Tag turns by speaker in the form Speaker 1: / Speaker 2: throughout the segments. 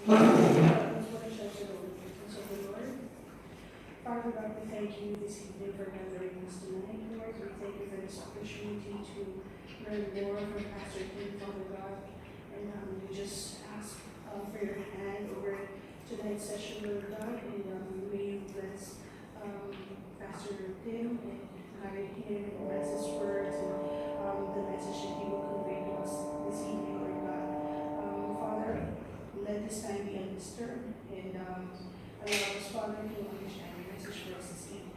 Speaker 1: Father God, we thank you this evening for gathering us tonight, Lord. We thank you for this opportunity to learn more from Pastor King, Father God. And we just ask for your hand over tonight's session, Lord God. And may you bless Pastor Tim and guide him and bless his words and the message that he will convey to us this evening, Lord God. Father, let this time be undisturbed and allow us, Father, to understand your message for us this evening.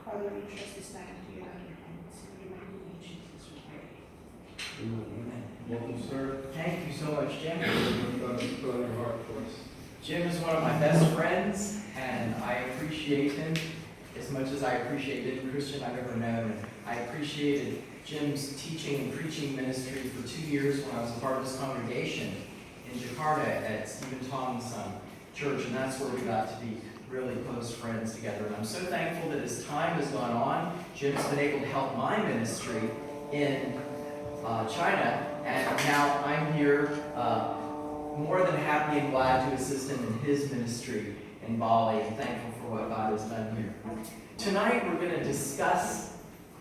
Speaker 1: Father, we trust this time into your loving hands. In your mighty name, Jesus, we pray.
Speaker 2: Amen.
Speaker 3: Welcome, sir.
Speaker 2: Thank you so much, Jim.
Speaker 3: God has put on your heart for us.
Speaker 2: Jim is one of my best friends, and I appreciate him as much as I appreciate any Christian I've ever known. And I appreciated Jim's teaching and preaching ministry for 2 years when I was a part of his congregation in Jakarta at Stephen Tong's church, and that's where we got to be really close friends together. And I'm so thankful that as time has gone on, Jim's been able to help my ministry in China, and now I'm here more than happy and glad to assist him in his ministry in Bali, and thankful for what God has done here. Tonight we're going to discuss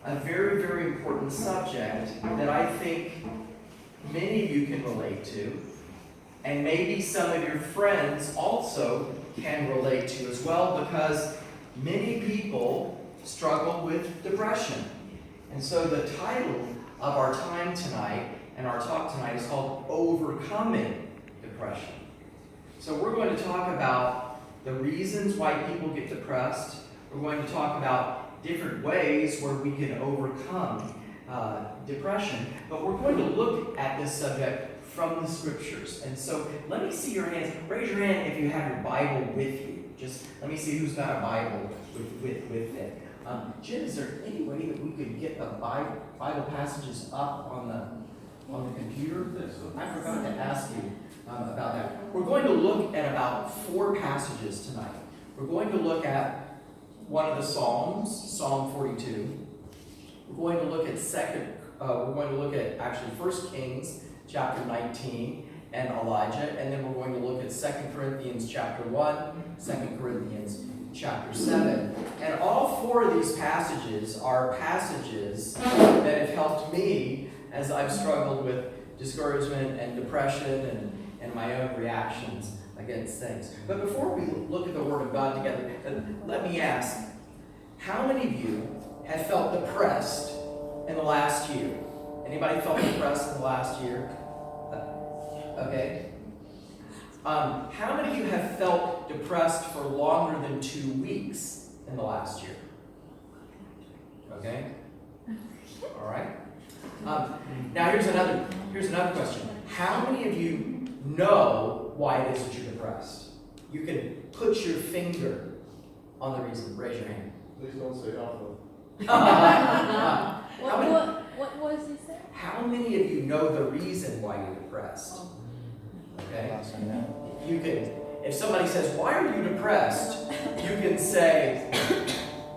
Speaker 2: a very, very important subject that I think many of you can relate to, and maybe some of your friends also can relate to as well, because many people struggle with depression. And so the title of our time tonight and our talk tonight is called Overcoming Depression. So we're going to talk about the reasons why people get depressed. We're going to talk about different ways where we can overcome depression, but we're going to look at this subject from the scriptures. And so let me see your hands. Raise your hand if you have your Bible with you. Just let me see who's got a Bible with it. Jim, is there any way that we could get the Bible passages up on the computer? I forgot to ask you about that. We're going to look at about 4 passages tonight. We're going to look at one of the Psalms, Psalm 42. We're going to look at actually 1 Kings chapter 19 and Elijah, and then we're going to look at 2 Corinthians chapter 1, 2 Corinthians chapter 7. And all 4 of these passages are passages that have helped me as I've struggled with discouragement and depression and my own reactions against things. But before we look at the Word of God together, let me ask, how many of you have felt depressed in the last year? Anybody felt depressed in the last year? Okay. How many of you have felt depressed for longer than 2 weeks in the last year? Okay. All right. Now here's another question. How many of you know why it is that you're depressed? You can put your finger on the reason. Raise your hand.
Speaker 3: Please don't say alpha.
Speaker 4: What was he saying?
Speaker 2: How many of you know the reason why you're depressed? Okay? You can, if somebody says, "Why are you depressed?" you can say,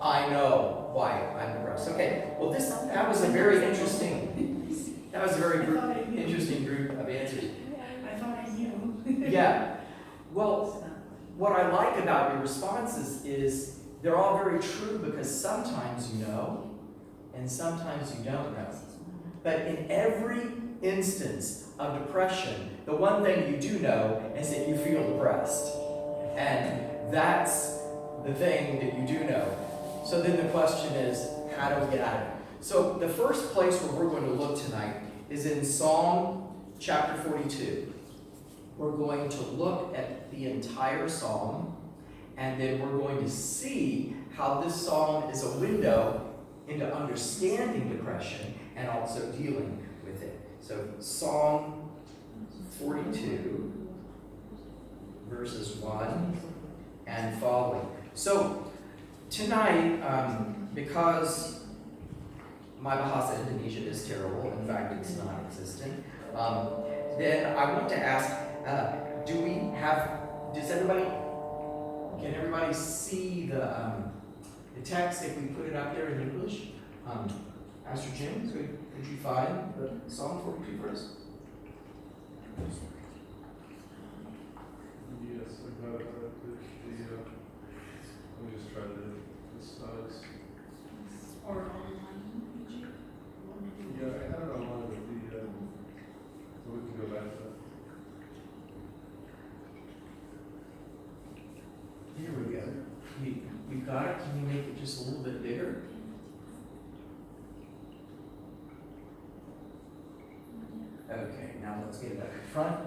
Speaker 2: "I know why I'm depressed." Okay. Well, that was a very interesting group of answers.
Speaker 1: I thought I knew.
Speaker 2: Yeah. Well, what I like about your responses is they're all very true, because sometimes you know and sometimes you don't know. But in every instance of depression, the one thing you do know is that you feel depressed. And that's the thing that you do know. So then the question is, how do we get out of it? So the first place where we're going to look tonight is in Psalm chapter 42. We're going to look at the entire psalm, and then we're going to see how this psalm is a window into understanding depression and also dealing with it. So Psalm 42, verses 1 and following. So tonight, because my Bahasa Indonesia is terrible, in fact it's non-existent, then I want to ask, can everybody see the text if we put it up there in English? Pastor Jim, could you find the Psalm 42 verse?
Speaker 3: Yes.
Speaker 2: Here we go. You got it? Can you make it just a little bit bigger? Okay, now let's get it up in front.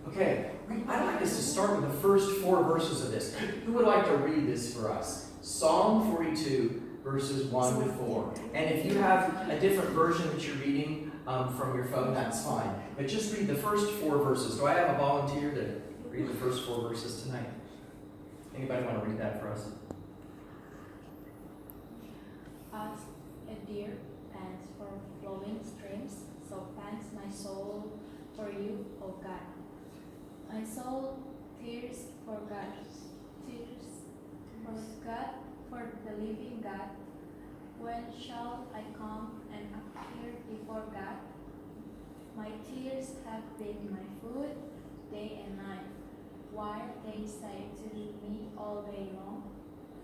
Speaker 2: Okay, I'd like us to start with the first 4 verses of this. Who would like to read this for us? Psalm 42, verses 1 to 4. And if you have a different version that you're reading from your phone, that's fine. But just read the first 4 verses. Do I have a volunteer to read the first 4 verses tonight? Anybody want to read that for us?
Speaker 4: As a deer pants for flowing streams, so pants my soul for you, O God. My soul tears for God, for the living God. When shall I come and appear before God? My tears have been my food day and night, while they say to me all day long,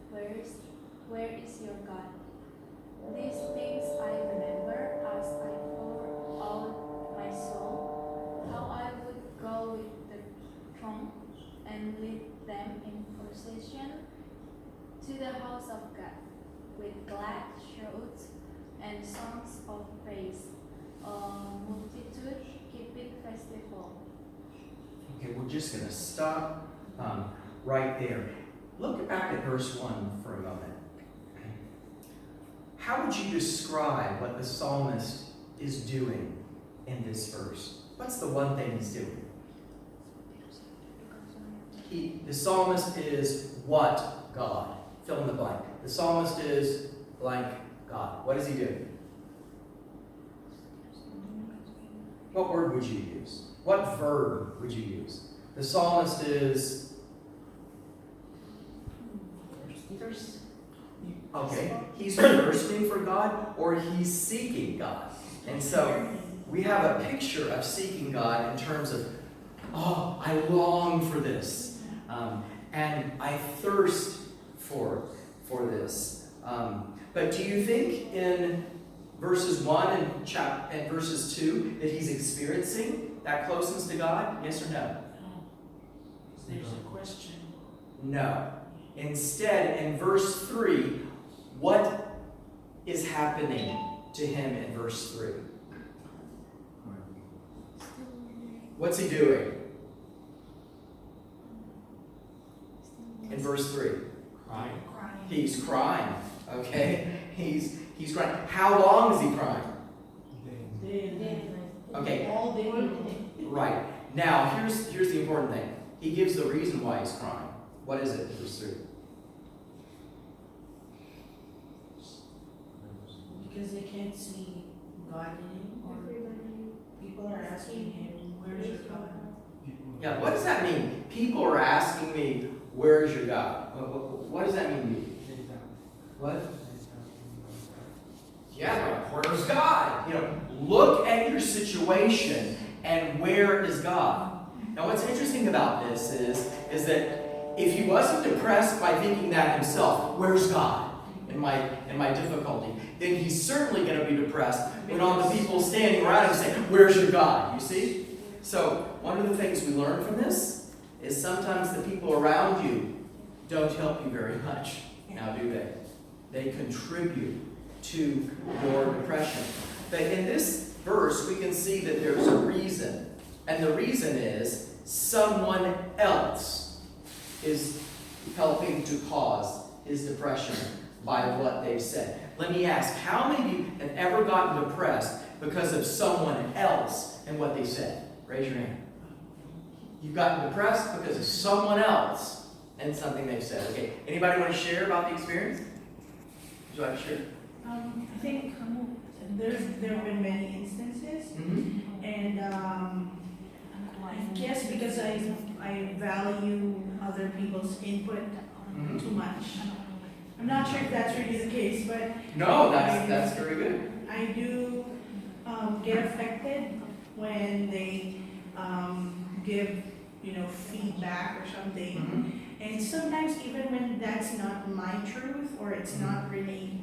Speaker 4: where is your God? These things I remember as I pour out my soul, how I would go with the throng and lead them in procession to the house of God, with glad shouts and songs of praise, a multitude keeping festival.
Speaker 2: Okay, we're just going to stop right there. Look back at verse 1 for a moment. How would you describe what the psalmist is doing in this verse? What's the one thing he's doing? The psalmist is what God? Fill in the blank. The psalmist is blank God. What is he doing? What word would you use? What verb would you use? The psalmist is... Okay, he's thirsting for God or he's seeking God. And so we have a picture of seeking God in terms of, oh, I long for this. And I thirst for this. But do you think in verses 1 and verses 2 that he's experiencing that closeness to God? Yes or no?
Speaker 5: There's a question.
Speaker 2: No. Instead, in verse 3, what is happening to him in verse 3? What's he doing? In verse 3.
Speaker 5: Crying.
Speaker 2: He's crying. Okay? He's crying. How long is he crying? Okay.
Speaker 5: All day.
Speaker 2: Right. Now, here's the important thing. He gives the reason why he's crying. What is it in verse 3?
Speaker 5: Because they can't see God in him, or people are asking him, where's your God?
Speaker 2: Yeah, what does that mean? People are asking me, where is your God? What does that mean to you? What? Yeah, like, where's God? Look at your situation and where is God? Now, what's interesting about this is that if he wasn't depressed by thinking that himself, where's God in my difficulty, then he's certainly going to be depressed when all the people standing around him say, where's your God? You see? So, one of the things we learn from this is sometimes the people around you don't help you very much. Now, do they? They contribute to your depression. But in this verse, we can see that there's a reason. And the reason is someone else is helping to cause his depression by what they've said. Let me ask, how many of you have ever gotten depressed because of someone else and what they said? Raise your hand. You've gotten depressed because of someone else and something they've said. Okay, anybody want to share about the experience? Would you like to share?
Speaker 5: I think there have been many instances,
Speaker 2: Mm-hmm.
Speaker 5: and I guess because I value other people's input
Speaker 2: Mm-hmm.
Speaker 5: too much. I'm not sure if that's really the case, but
Speaker 2: No, that's very good.
Speaker 5: I do get affected when they give feedback or something.
Speaker 2: Mm-hmm.
Speaker 5: And sometimes even when that's not my truth or it's not really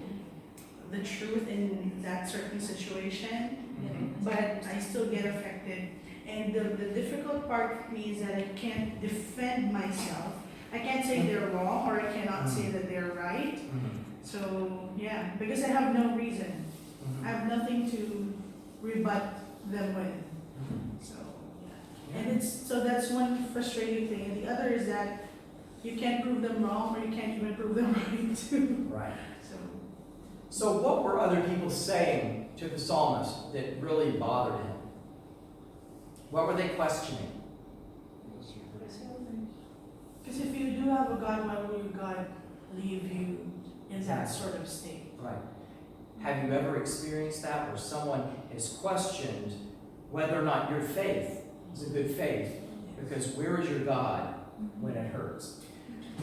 Speaker 5: the truth in that certain situation, but I still get affected. And the difficult part for me is that I can't defend myself. I can't say they're wrong, or I cannot say that they're right.
Speaker 2: Mhm.
Speaker 5: So, yeah, because I have no reason.
Speaker 2: Mhm.
Speaker 5: I have nothing to rebut them with.
Speaker 2: Mhm.
Speaker 5: So, yeah. And so that's one frustrating thing. And the other is that you can't prove them wrong, or you can't even prove them right too.
Speaker 2: Right.
Speaker 5: So,
Speaker 2: So what were other people saying to the psalmist that really bothered him? What were they questioning?
Speaker 5: because if you do have a God, why would God leave you in that sort of state?
Speaker 2: Right. Have you ever experienced that where someone has questioned whether or not your faith is a good faith? Because where is your God when it hurts?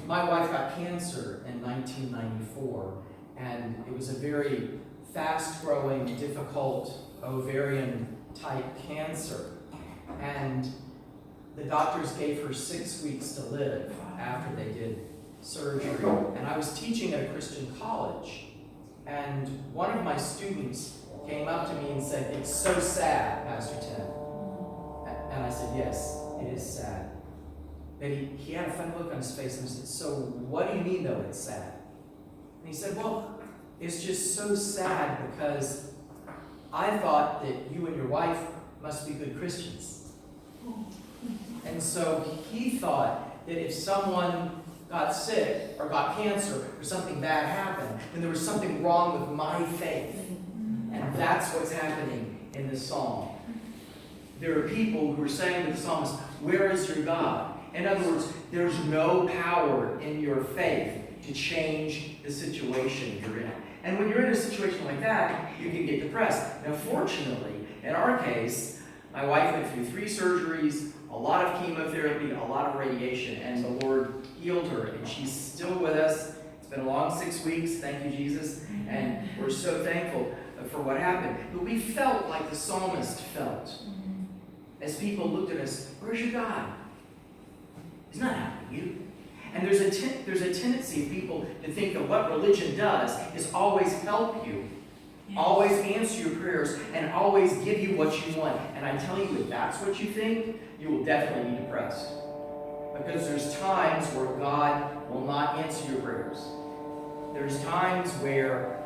Speaker 2: My wife got cancer in 1994, and it was a very fast-growing, difficult ovarian-type cancer. And the doctors gave her 6 weeks to live after they did surgery. And I was teaching at a Christian college, and one of my students came up to me and said, "It's so sad, Pastor Tim." And I said, "Yes, it is sad." But he had a funny look on his face, and I said, "So what do you mean, though, it's sad?" And he said, "Well, it's just so sad because I thought that you and your wife must be good Christians." And so he thought that if someone got sick or got cancer or something bad happened, then there was something wrong with my faith. And that's what's happening in this psalm. There are people who are saying to the psalmist, "Where is your God?" In other words, there's no power in your faith to change the situation you're in. And when you're in a situation like that, you can get depressed. Now, fortunately, in our case, my wife went through 3 surgeries, a lot of chemotherapy, a lot of radiation, and the Lord healed her, and she's still with us. It's been a long 6 weeks, thank you, Jesus, and we're so thankful for what happened. But we felt like the psalmist felt. As people looked at us, "Where's your God? He's not helping you." And there's a tendency of people to think that what religion does is always help you, always answer your prayers, and always give you what you want. And I tell you, if that's what you think, you will definitely be depressed. Because there's times where God will not answer your prayers. There's times where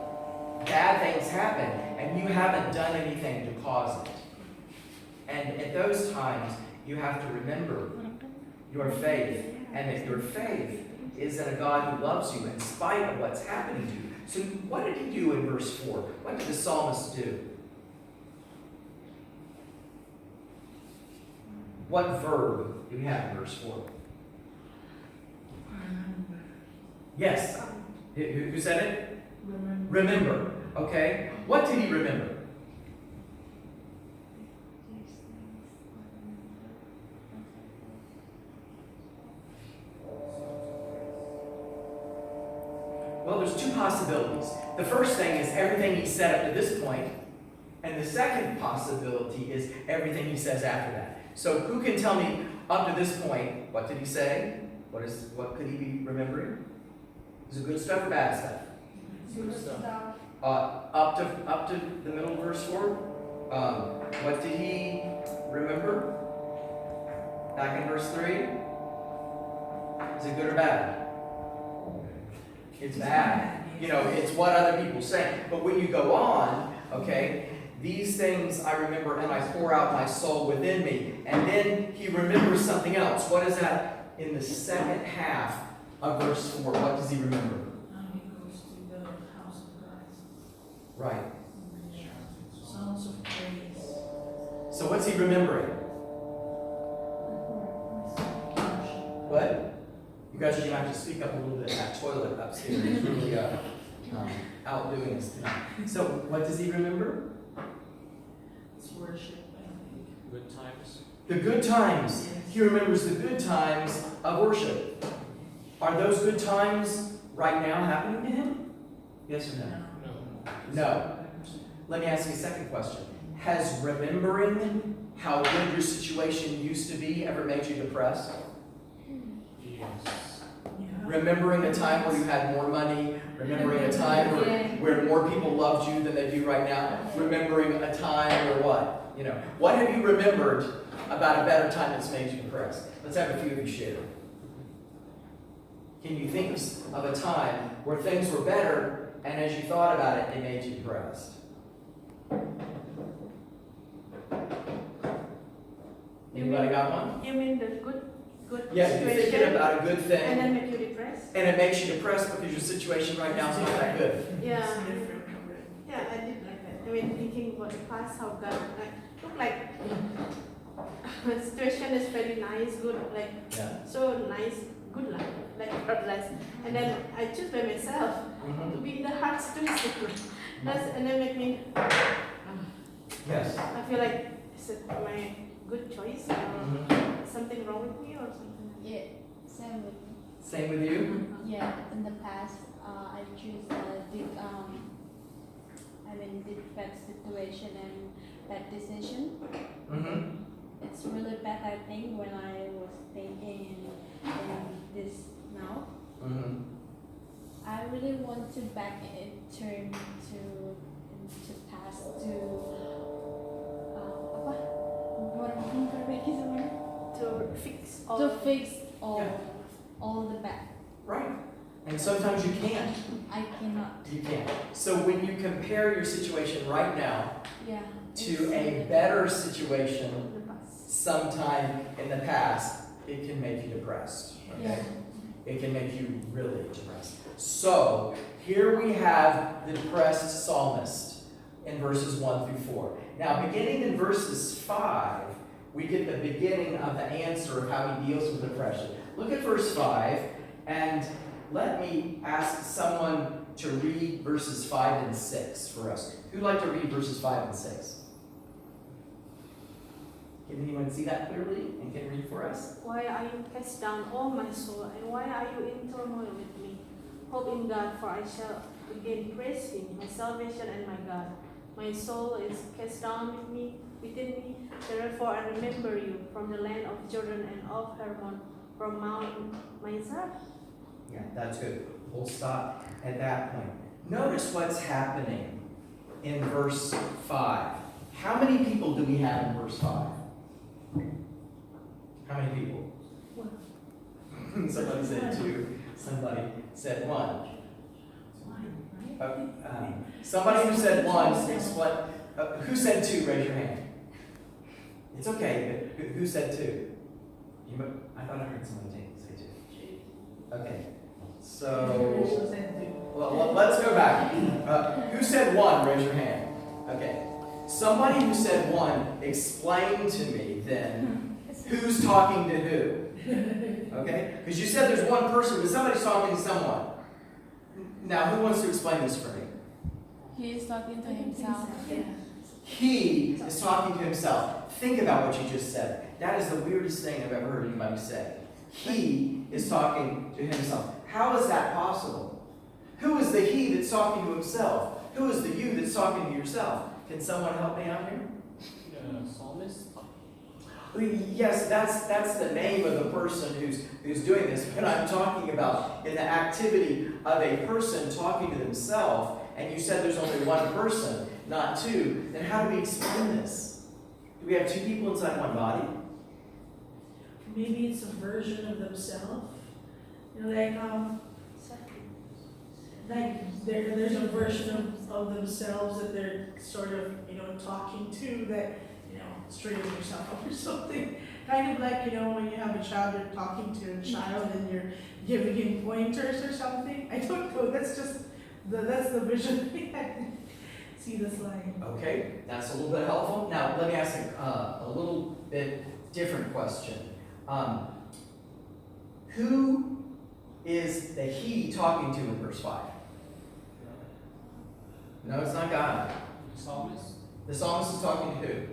Speaker 2: bad things happen, and you haven't done anything to cause it. And at those times, you have to remember your faith, and that your faith is in a God who loves you in spite of what's happening to you. So what did he do in verse 4? What did the psalmist do? What verb do we have in verse 4? Yes. Who said it? Remember. Okay. What did he remember? Well, there's 2 possibilities. The first thing is everything he said up to this point, and the second possibility is everything he says after that. So who can tell me up to this point, what did he say? What could he be remembering? Is it good stuff or bad stuff?
Speaker 3: Good stuff.
Speaker 2: Up to the middle of verse 4. What did he remember? Back in verse 3. Is it good or bad? It's bad. You know, it's what other people say. But when you go on, okay, these things I remember and I pour out my soul within me. And then he remembers something else. What is that in the second half of verse 4? What does he remember?
Speaker 5: He goes to the house of God.
Speaker 2: Right.
Speaker 5: Songs of praise.
Speaker 2: So what's he remembering? What? You guys are going to have to speak up a little bit. That toilet upstairs is really outdoing us tonight. So what does he remember?
Speaker 5: It's worship, I think.
Speaker 3: Good times.
Speaker 2: The good times.
Speaker 5: Yes.
Speaker 2: He remembers the good times of worship. Are those good times right now happening to him? Yes or no?
Speaker 3: No.
Speaker 2: No. Let me ask you a second question. Has remembering how good your situation used to be ever made you depressed?
Speaker 3: Yes.
Speaker 5: Yeah.
Speaker 2: remembering a time where you had more money, remembering a time where more people loved you than they do right now, remembering a time where what? You know, what have you remembered about a better time that's made you depressed? Let's have a few of you share. Can you think of a time where things were better, and as you thought about it, it made you depressed? Anybody got one?
Speaker 1: You mean the good
Speaker 2: Yeah, you're thinking
Speaker 1: situation,
Speaker 2: about a good
Speaker 1: and
Speaker 2: thing,
Speaker 1: then make you depressed?
Speaker 2: and it makes you depressed because your situation right now is not that good.
Speaker 1: Yeah.
Speaker 5: It's different from it.
Speaker 1: Yeah, I did like that. I mean, thinking about the past, how God, look like the situation is very nice, good, like
Speaker 2: Yeah.
Speaker 1: so nice, good life, like God bless. And then I choose by myself
Speaker 2: Mhm.
Speaker 1: to be in the hard situation. And then make me,
Speaker 2: Yes.
Speaker 1: I feel like, is it my good choice or
Speaker 2: Mhm.
Speaker 1: something wrong with me or something?
Speaker 4: Yeah, same with me.
Speaker 2: Same with you?
Speaker 4: Yeah, in the past, I choose difficult situation and bad decision.
Speaker 2: Mm-hmm.
Speaker 4: It's really bad, I think, when I was thinking in this now.
Speaker 2: Mm-hmm.
Speaker 4: I really want to back it, turn into past to apa? Orang perbaiki semuanya.
Speaker 1: To fix all.
Speaker 4: To fix all
Speaker 2: Yeah.
Speaker 4: all the bad.
Speaker 2: Right. And sometimes you can't.
Speaker 4: I cannot.
Speaker 2: You can't. So when you compare your situation right now
Speaker 4: Yeah.
Speaker 2: to a better situation
Speaker 1: the past.
Speaker 2: sometime in the past, it can make you depressed.
Speaker 4: Yeah.
Speaker 2: Okay? It can make you really depressed. So here we have the depressed psalmist in verses 1 through 4. Now, beginning in verses 5, we get the beginning of the answer of how he deals with depression. Look at verse 5, and let me ask someone to read verses 5 and 6 for us. Who'd like to read verses 5 and 6? Can anyone see that clearly and can read for us?
Speaker 1: Why are you cast down, O my soul, and why are you in turmoil with me? Hope in God, for I shall again praise him, my salvation and my God. My soul is cast down within me. Therefore I remember you from the land of Jordan and of Hermon, from Mount Mizar.
Speaker 2: Yeah, that's good. We'll stop at that point. Notice what's happening in verse 5. How many people do we have in verse 5? How many people? Somebody said 2. Somebody said 1. Somebody who said 1, explain. Who said 2? Raise your hand. It's okay, but who said 2? I thought I heard somebody say 2. Okay. So, well, let's go back. Who said 1? Raise your hand. Okay. Somebody who said 1, explain to me then who's talking to who. Okay? Because you said there's one person, but somebody's talking to someone. Now, who wants to explain this for me?
Speaker 4: He is talking to himself.
Speaker 2: He is talking to himself. Think about what you just said. That is the weirdest thing I've ever heard anybody say. He is talking to himself. How is that possible? Who is the he that's talking to himself? Who is the you that's talking to yourself? Can someone help me out here?
Speaker 3: Psalmist.
Speaker 2: Yes, that's the name of the person who's doing this. But I'm talking about in the activity of a person talking to themselves, and you said there's only one person, not 2. Then how do we explain this? Do we have 2 people inside one body?
Speaker 5: Maybe it's a version of themselves. You know, like there's a version of themselves that they're sort of, talking to that, straightens yourself up or something. Kind of like, when you have a child, you're talking to a child and you're giving him pointers or something. I don't know, that's the vision I see this line.
Speaker 2: Okay, that's a little bit helpful. Now, let me ask a little bit different question. Who is the he talking to in verse 5? No, it's not God.
Speaker 3: Psalmist.
Speaker 2: The psalmist is talking to who?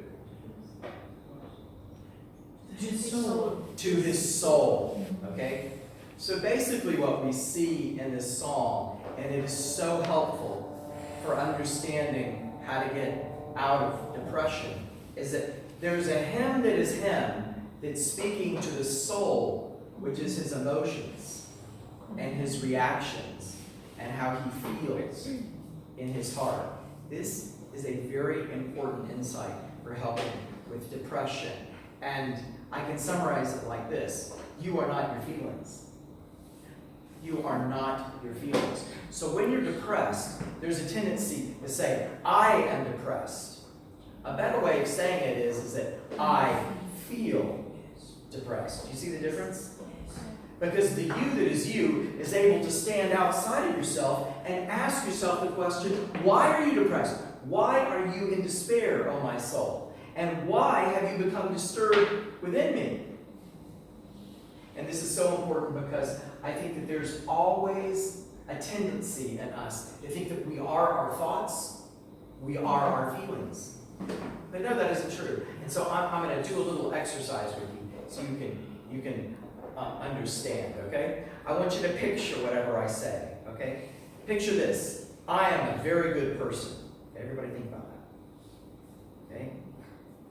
Speaker 5: His soul.
Speaker 2: To his soul. Okay? So basically what we see in this psalm, and it is so helpful for understanding how to get out of depression, is that there's a him that is him that's speaking to the soul, which is his emotions. and his reactions and how he feels in his heart. This is a very important insight for helping with depression. And I can summarize it like this. You are not your feelings. You are not your feelings. So when you're depressed, there's a tendency to say, I am depressed. A better way of saying it is that I feel depressed. Do you see the difference? Because the you that is you is able to stand outside of yourself and ask yourself the question, why are you depressed? Why are you in despair, O my soul? And why have you become disturbed within me? And this is so important because I think that there's always a tendency in us to think that we are our thoughts, we are our feelings. But no, that isn't true. And so I'm going to do a little exercise with you so you can understand, okay? I want you to picture whatever I say, okay? Picture this. I am a very good person. Okay, everybody think about that. Okay?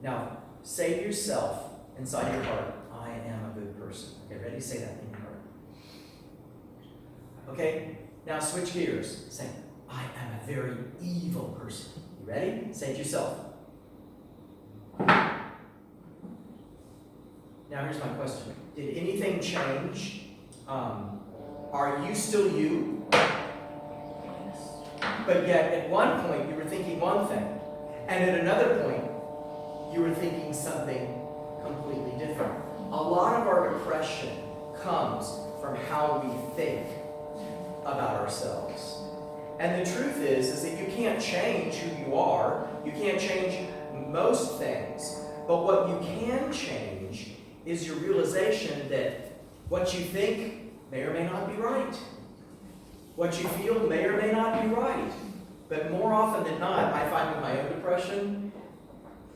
Speaker 2: Now, say to yourself inside your heart, I am a good person. Okay, ready? Say that in your heart. Okay? Now switch gears. Say, I am a very evil person. You ready? Say it to yourself. Now here's my question. Did anything change? Are you still you? But yet at one point you were thinking one thing. And at another point you were thinking something completely different. A lot of our depression comes from how we think about ourselves. And the truth is that you can't change who you are. You can't change most things. But what you can change is your realization that what you think may or may not be right. What you feel may or may not be right. But more often than not, I find with my own depression,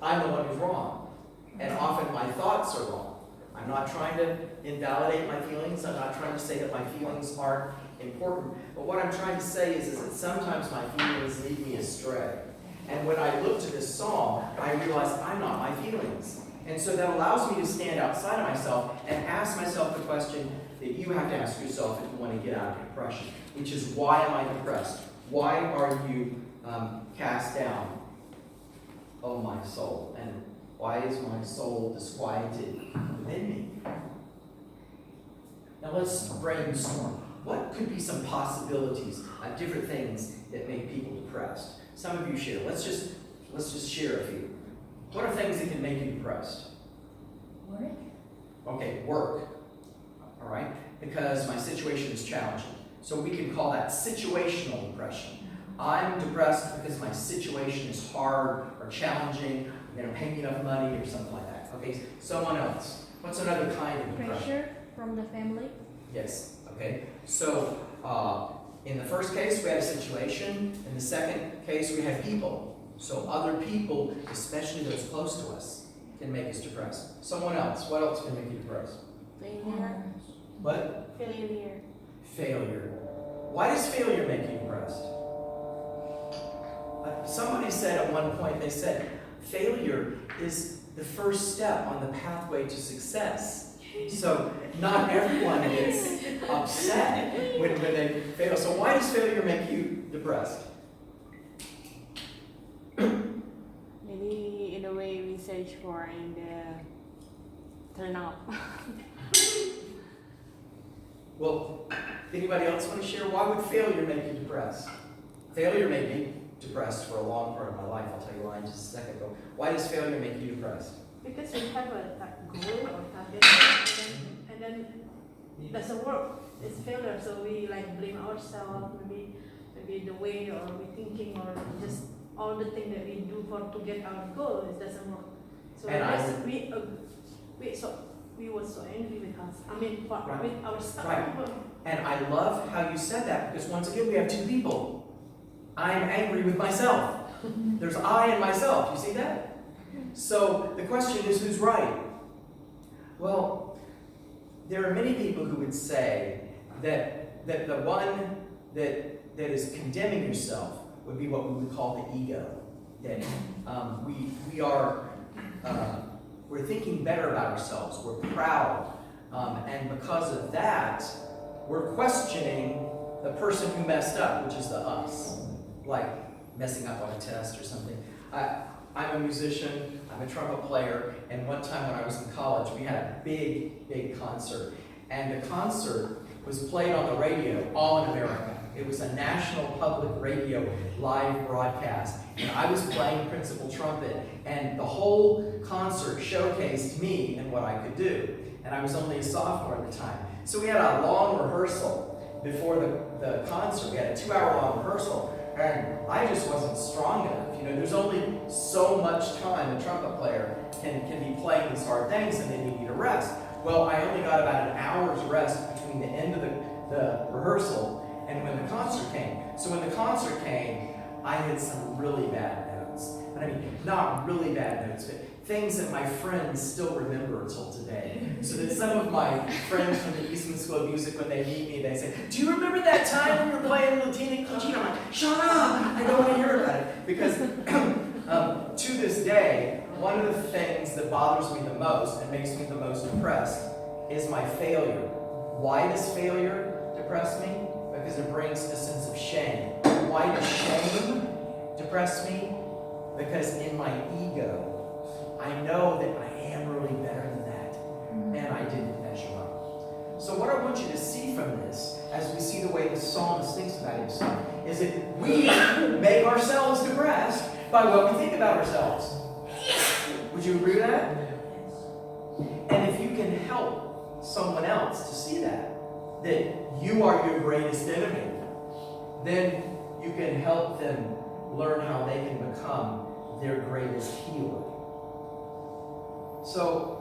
Speaker 2: I'm the one who's wrong. And often my thoughts are wrong. I'm not trying to invalidate my feelings. I'm not trying to say that my feelings aren't important. But what I'm trying to say is that sometimes my feelings lead me astray. And when I look to this psalm, I realize I'm not my feelings. And so that allows me to stand outside of myself and ask myself the question that you have to ask yourself if you want to get out of depression, which is, why am I depressed? Why are you cast down, oh my soul? And why is my soul disquieted within me? Now let's brainstorm. What could be some possibilities of different things that make people depressed? Some of you share. Let's just share a few. What are things that can make you depressed?
Speaker 4: Work.
Speaker 2: Okay, work. All right? Because my situation is challenging. So we can call that situational depression. I'm depressed because my situation is hard or challenging. They don't pay me enough money or something like that. Okay, someone else. What's another kind of depression?
Speaker 4: Pressure from the family.
Speaker 2: Yes. Okay. So in the first case, we had a situation. In the second case, we have people. So other people, especially those close to us, can make us depressed. Someone else. What else can make you depressed?
Speaker 4: Failure.
Speaker 2: What?
Speaker 4: Failure.
Speaker 2: Failure. Why does failure make you depressed? Somebody said at one point, they said, failure is the first step on the pathway to success. So not everyone gets upset when they fail. So why does failure make you depressed?
Speaker 6: Maybe in a way we search for and turn up.
Speaker 2: Well, anybody else want to share? Why would failure make you depressed? Failure made me depressed for a long part of my life. I'll tell you why in just a second. But why does failure make you depressed?
Speaker 7: Because we have a goal or target, and then it doesn't work. It's failure, so we like blame ourselves. Maybe the way or we thinking or just all the things that we do to get our goal, it doesn't work. So
Speaker 2: And
Speaker 7: we were so angry with us.
Speaker 2: Right.
Speaker 7: With ourselves.
Speaker 2: Right. And I love how you said that, because once again we have two people. I am angry with myself. There's I and myself. You see that? So the question is, who's right? Well, there are many people who would say that the one that is condemning yourself would be what we would call the ego. That we're thinking better about ourselves. We're proud, and because of that, we're questioning the person who messed up, which is the us. Like messing up on a test or something. I'm a musician, I'm a trumpet player, and one time when I was in college, we had a big concert. And the concert was played on the radio all in America. It was a national public radio live broadcast. And I was playing principal trumpet, and the whole concert showcased me and what I could do. And I was only a sophomore at the time. So we had a long rehearsal before the concert. We had a 2-hour-long rehearsal, and I just wasn't strong enough. You know, there's only so much time a trumpet player can be playing these hard things, and then you need a rest. Well, I only got about an hour's rest between the end of the rehearsal and when the concert came. So when the concert came, I had some really bad notes. And I mean, not really bad notes, but things that my friends still remember until today. So that some of my friends from the Eastman School of Music, when they meet me, they say, "Do you remember that time we were playing Latina Cucina?" I'm like, "Shut up! I don't want to hear about it." Because to this day, one of the things that bothers me the most and makes me the most depressed is my failure. Why does failure depress me? Because it brings a sense of shame. Why does shame depress me? Because in my ego, I know that I am really better than that, and I didn't measure up. So what I want you to see from this, as we see the way the psalmist thinks about himself, is that we make ourselves depressed by what we think about ourselves. Would you agree with that? And if you can help someone else to see that you are your greatest enemy, then you can help them learn how they can become their greatest healer. So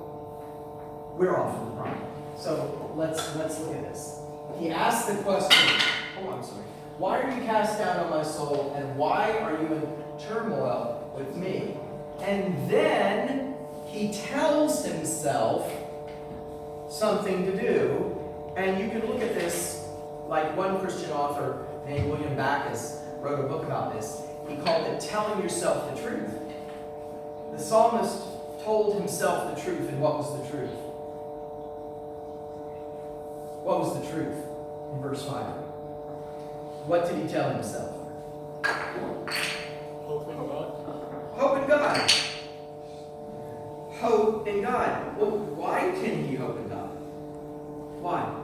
Speaker 2: we're off of the problem. So let's look at this. He asked the question, why are you cast down on my soul, and why are you in turmoil with me? And then he tells himself something to do. And you can look at this, like one Christian author named William Backus wrote a book about this. He called it Telling Yourself the Truth. The psalmist told himself the truth, and what was the truth? What was the truth in verse 5? What did he tell himself?
Speaker 3: Hope in God.
Speaker 2: Hope in God. Hope in God. Well, why can he hope in God? Why?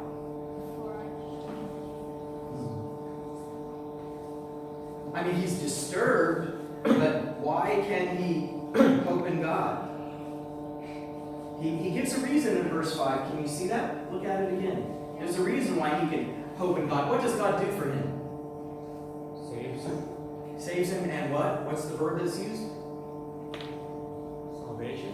Speaker 2: I mean, he's disturbed, but why can he hope in God? He gives a reason in verse 5. Can you see that? Look at it again. There's a reason why he can hope in God. What does God do for him?
Speaker 3: Saves him.
Speaker 2: Saves him, and what? What's the verb that's used?
Speaker 3: Salvation.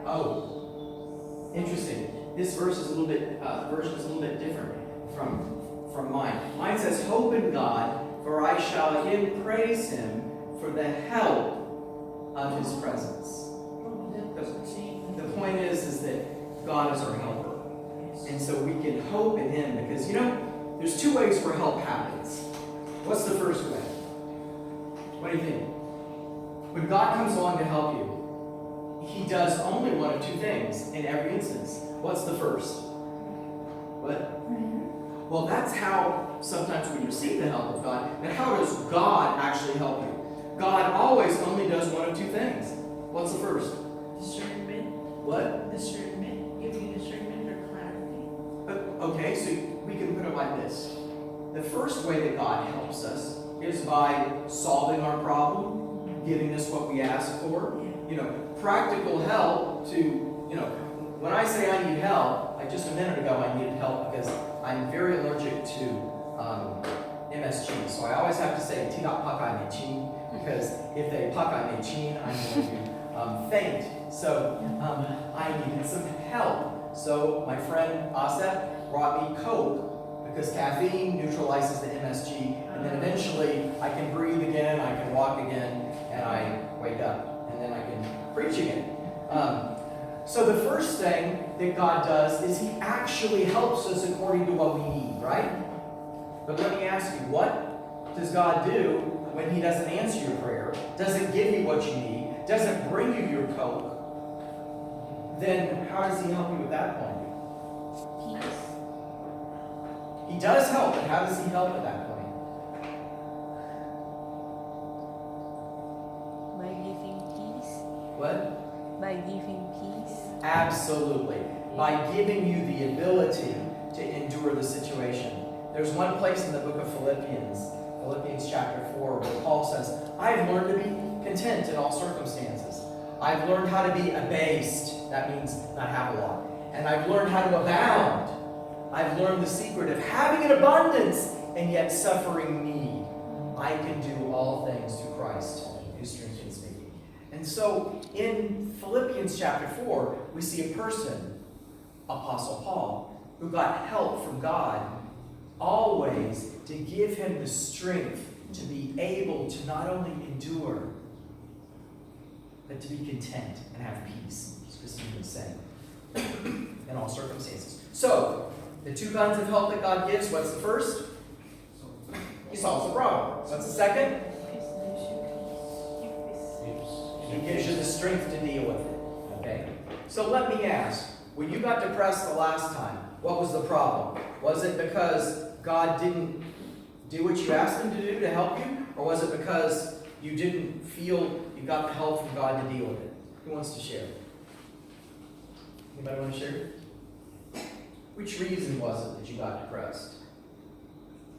Speaker 2: Oh, interesting. This verse is a little bit, version is a little bit different from mine. Mine says, "Hope in God, for I shall again praise him for the help of his presence." The point is that God is our helper. And so we can hope in him because, there's two ways where help happens. What's the first way? What do you think? When God comes along to help you, he does only one of two things in every instance. What's the first? What? Well, that's how sometimes we receive the help of God. And how does God actually help you? God always only does one of two things. What's the first?
Speaker 5: Discernment.
Speaker 2: What?
Speaker 5: Discernment. Giving discernment or clarity.
Speaker 2: Okay, so we can put it like this. The first way that God helps us is by solving our problem, giving us what we ask for. Practical help to, when I say I need help, like just a minute ago I needed help because I'm very allergic to MSG. So I always have to say, "Tidak pakai mecin," because if they pakai mecin, I'm going to faint. So I needed some help. So my friend Asep brought me Coke because caffeine neutralizes the MSG, and then eventually I can breathe again, I can walk again, and I wake up, and then I can preach again. So the first thing that God does is he actually helps us according to what we need, right? But let me ask you, what does God do when he doesn't answer your prayer, doesn't give you what you need, doesn't bring you your Coke? Then how does he help you at that point?
Speaker 4: peace.
Speaker 2: He does help, but how does he help at that point?
Speaker 6: By giving peace.
Speaker 2: What?
Speaker 6: By giving peace.
Speaker 2: Absolutely. By giving you the ability to endure the situation. There's one place in the book of Philippians chapter 4, where Paul says, I've learned to be content in all circumstances. I've learned how to be abased. That means not have a lot. And I've learned how to abound. I've learned the secret of having an abundance and yet suffering need. I can do all things through Christ who strengthens me. And so in Philippians chapter 4, we see a person, Apostle Paul, who got help from God always to give him the strength to be able to not only endure, but to be content and have peace, as Christine was saying, in all circumstances. So, the two kinds of help that God gives, what's the first? He solves the problem. What's the second? He gives you the strength to deal with it. Okay? So let me ask, when you got depressed the last time, what was the problem? Was it because God didn't do what you asked him to do to help you? Or was it because you didn't feel you got the help from God to deal with it? Who wants to share? Anybody want to share? Which reason was it that you got depressed?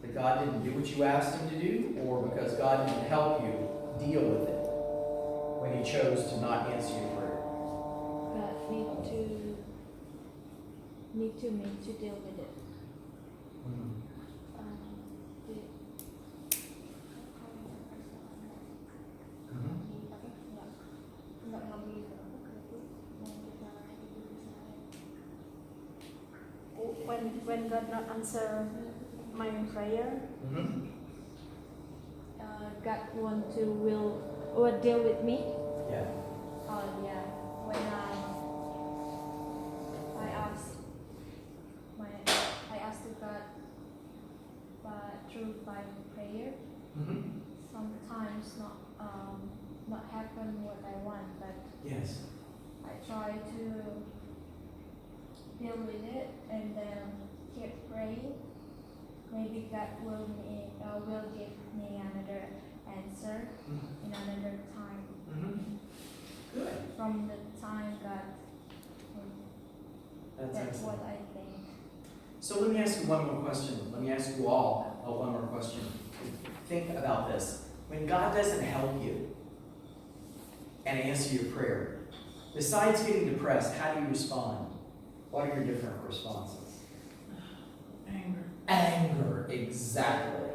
Speaker 2: That God didn't do what you asked him to do? Or because God didn't help you deal with it when he chose to not answer your prayer?
Speaker 4: God need to deal with it.
Speaker 7: When God not answer my prayer,
Speaker 4: God will deal with me.
Speaker 2: Yeah.
Speaker 4: Oh yeah, when I asked to God, through my prayer. Sometimes not happen what I want, but
Speaker 2: Yes.
Speaker 4: I try to deal with it and then keep praying. Maybe God will give me another answer in another time.
Speaker 2: Good.
Speaker 4: From the time God, that's
Speaker 2: excellent.
Speaker 4: what I think.
Speaker 2: So let me ask you one more question. Let me ask you all one more question. Think about this. When God doesn't help you and answer your prayer, besides getting depressed, how do you respond? What are your different responses?
Speaker 5: Anger.
Speaker 2: Anger, exactly.